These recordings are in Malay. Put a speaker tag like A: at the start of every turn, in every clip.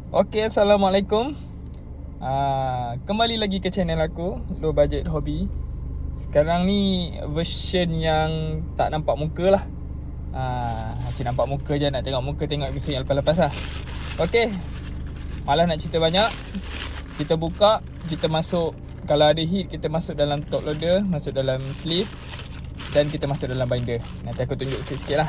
A: Okay, Assalamualaikum. Kembali lagi ke channel aku, Low Budget Hobby. Sekarang ni version yang tak nampak muka lah. Macam nampak muka je, nak tengok muka, tengok episode yang lepas-lepas lah. Okay, malah nak cerita banyak. Kita buka, kita masuk. Kalau ada hit, kita masuk dalam top loader, masuk dalam sleeve, dan kita masuk dalam binder. Nanti aku tunjuk sikit-sikit lah.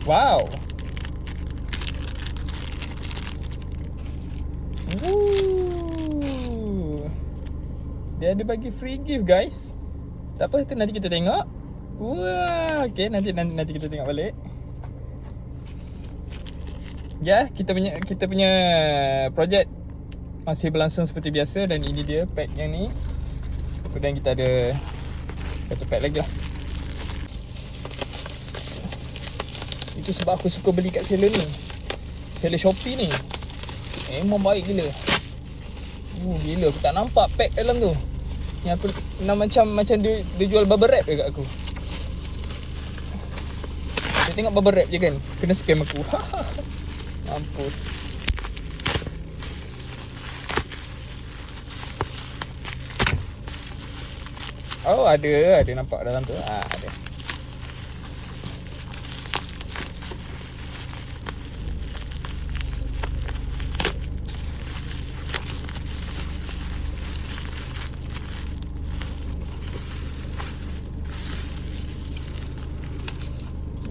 A: Wow. Dia ada bagi free gift, guys. Tak apa, tu nanti kita tengok. Wah, okay, nanti kita tengok balik. Ya, kita punya projek masih berlangsung seperti biasa. Dan ini dia pack yang ni. Kemudian kita ada satu pack lagi lah. Itu sebab aku suka beli kat seller ni, seller Shopee ni. Memang baik gila. Gila, aku tak nampak pack dalam tu. Yang aku nak macam dia jual bubble wrap dekat aku. Dia tengok bubble wrap je kan, kena scam aku. Mampus. Oh, ada nampak dalam tu. Ada.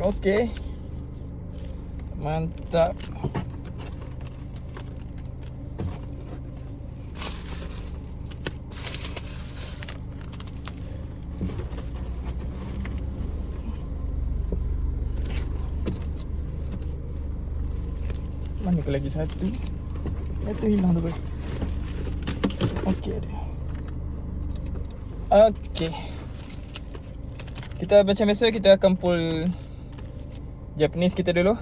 A: Okey. Mantap. Mana ke lagi satu? Itu hilang tu. Okey, ada. Okey. Kita macam biasa, kita akan pull Japanese kita dulu.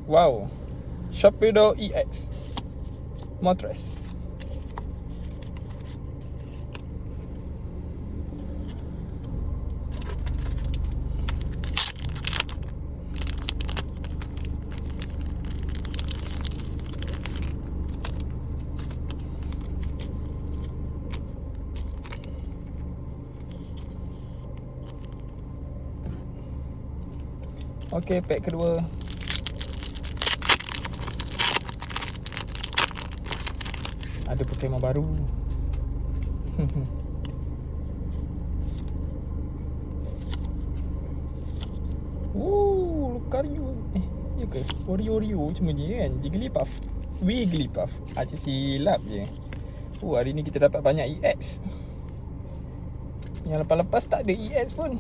A: Wow, Sharpedo EX mattress. Okey, pack kedua. Ada Pokemon baru. Lucario. Ya ke? Oreo cuma je kan? Jigglypuff. Wigglypuff. Cik silap je. Hari ni kita dapat banyak EX. Yang lepas-lepas tak ada EX pun.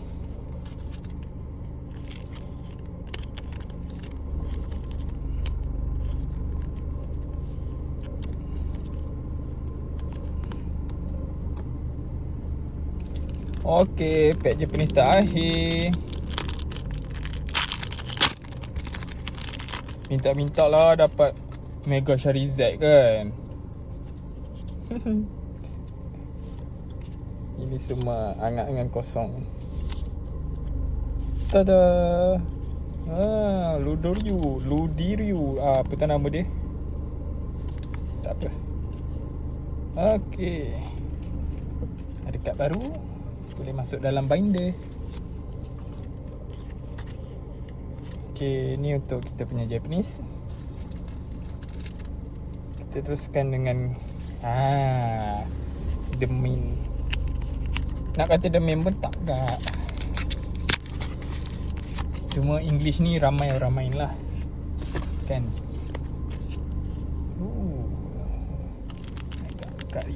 A: Okey, pack Japanese terakhir. Minta-minta lah dapat Mega Charizard kan. Ini semua angan-angan kosong. Tada. Ludiryu. Apa tu nama dia? Tak apa. Okey. Ada kad baru. Boleh masuk dalam binder. Okay, ni untuk kita punya Japanese. Kita teruskan dengan The Main. Nak kata The Main pun tak gak. Cuma English ni ramai-ramai lah kan. Agak-agak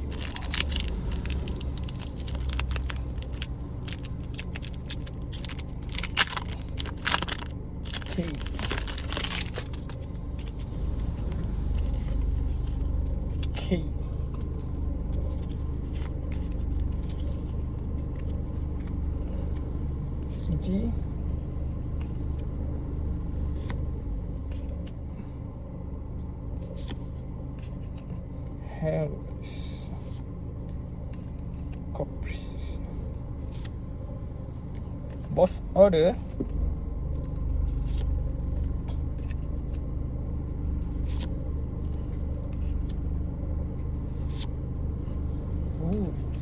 A: Okay. Okay. G. Harris. Caprice. Boss order.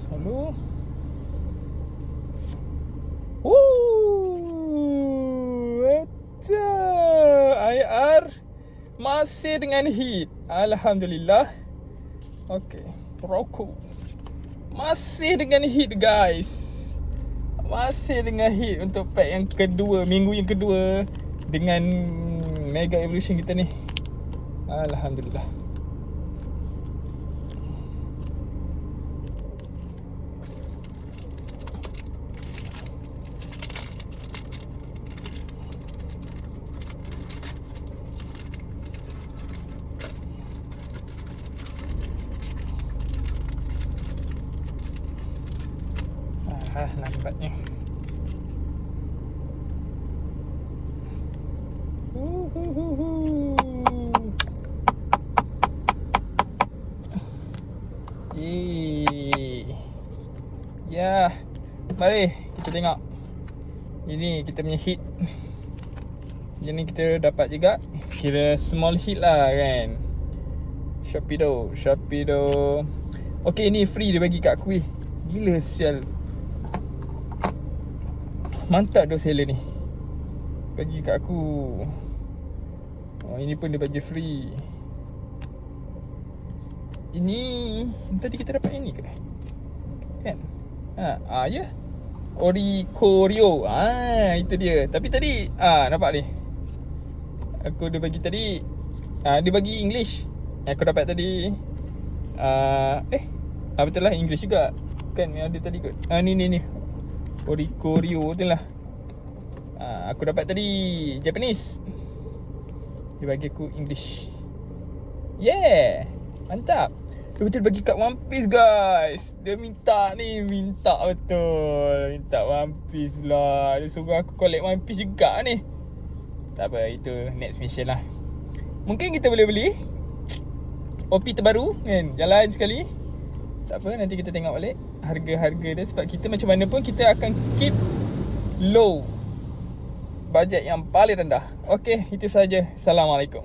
A: Hello. Eta IR masih dengan hit. Alhamdulillah. Okay, rokok masih dengan hit guys. Masih dengan hit untuk pack yang kedua, minggu yang kedua dengan Mega Evolution kita ni. Alhamdulillah. Lambatnya. Ya, mari kita tengok. Ini kita punya hit. Yang ni kita dapat juga. Kira small hit lah kan. Sharpedo. Okay, ni free dia bagi kat aku. Gila sial. Mantap tu seller ni. Bagi kat aku. Oh, ini pun dia bagi free. Ini tadi kita dapat ini ke? Kan? Ya. Oricorio. Itu dia. Tapi tadi nampak ni. Aku dia bagi tadi. Dia bagi English. Aku dapat tadi. Betul lah English juga. Kan yang ada tadi kot. Ni. Oricorio tu lah. Aku dapat tadi Japanese. Dia bagi aku English. Yeah. Mantap. Dia betul bagi kat One Piece guys. Dia minta betul. Minta One Piece pula. Dia suruh aku collect One Piece juga ni. Tak apa, itu next mission lah. Mungkin kita boleh beli OP terbaru kan. Jalan sekali. Tak apa, nanti kita tengok balik harga-harga dia. Sebab kita macam mana pun kita akan keep low, bajet yang paling rendah. Okay, itu saja. Assalamualaikum.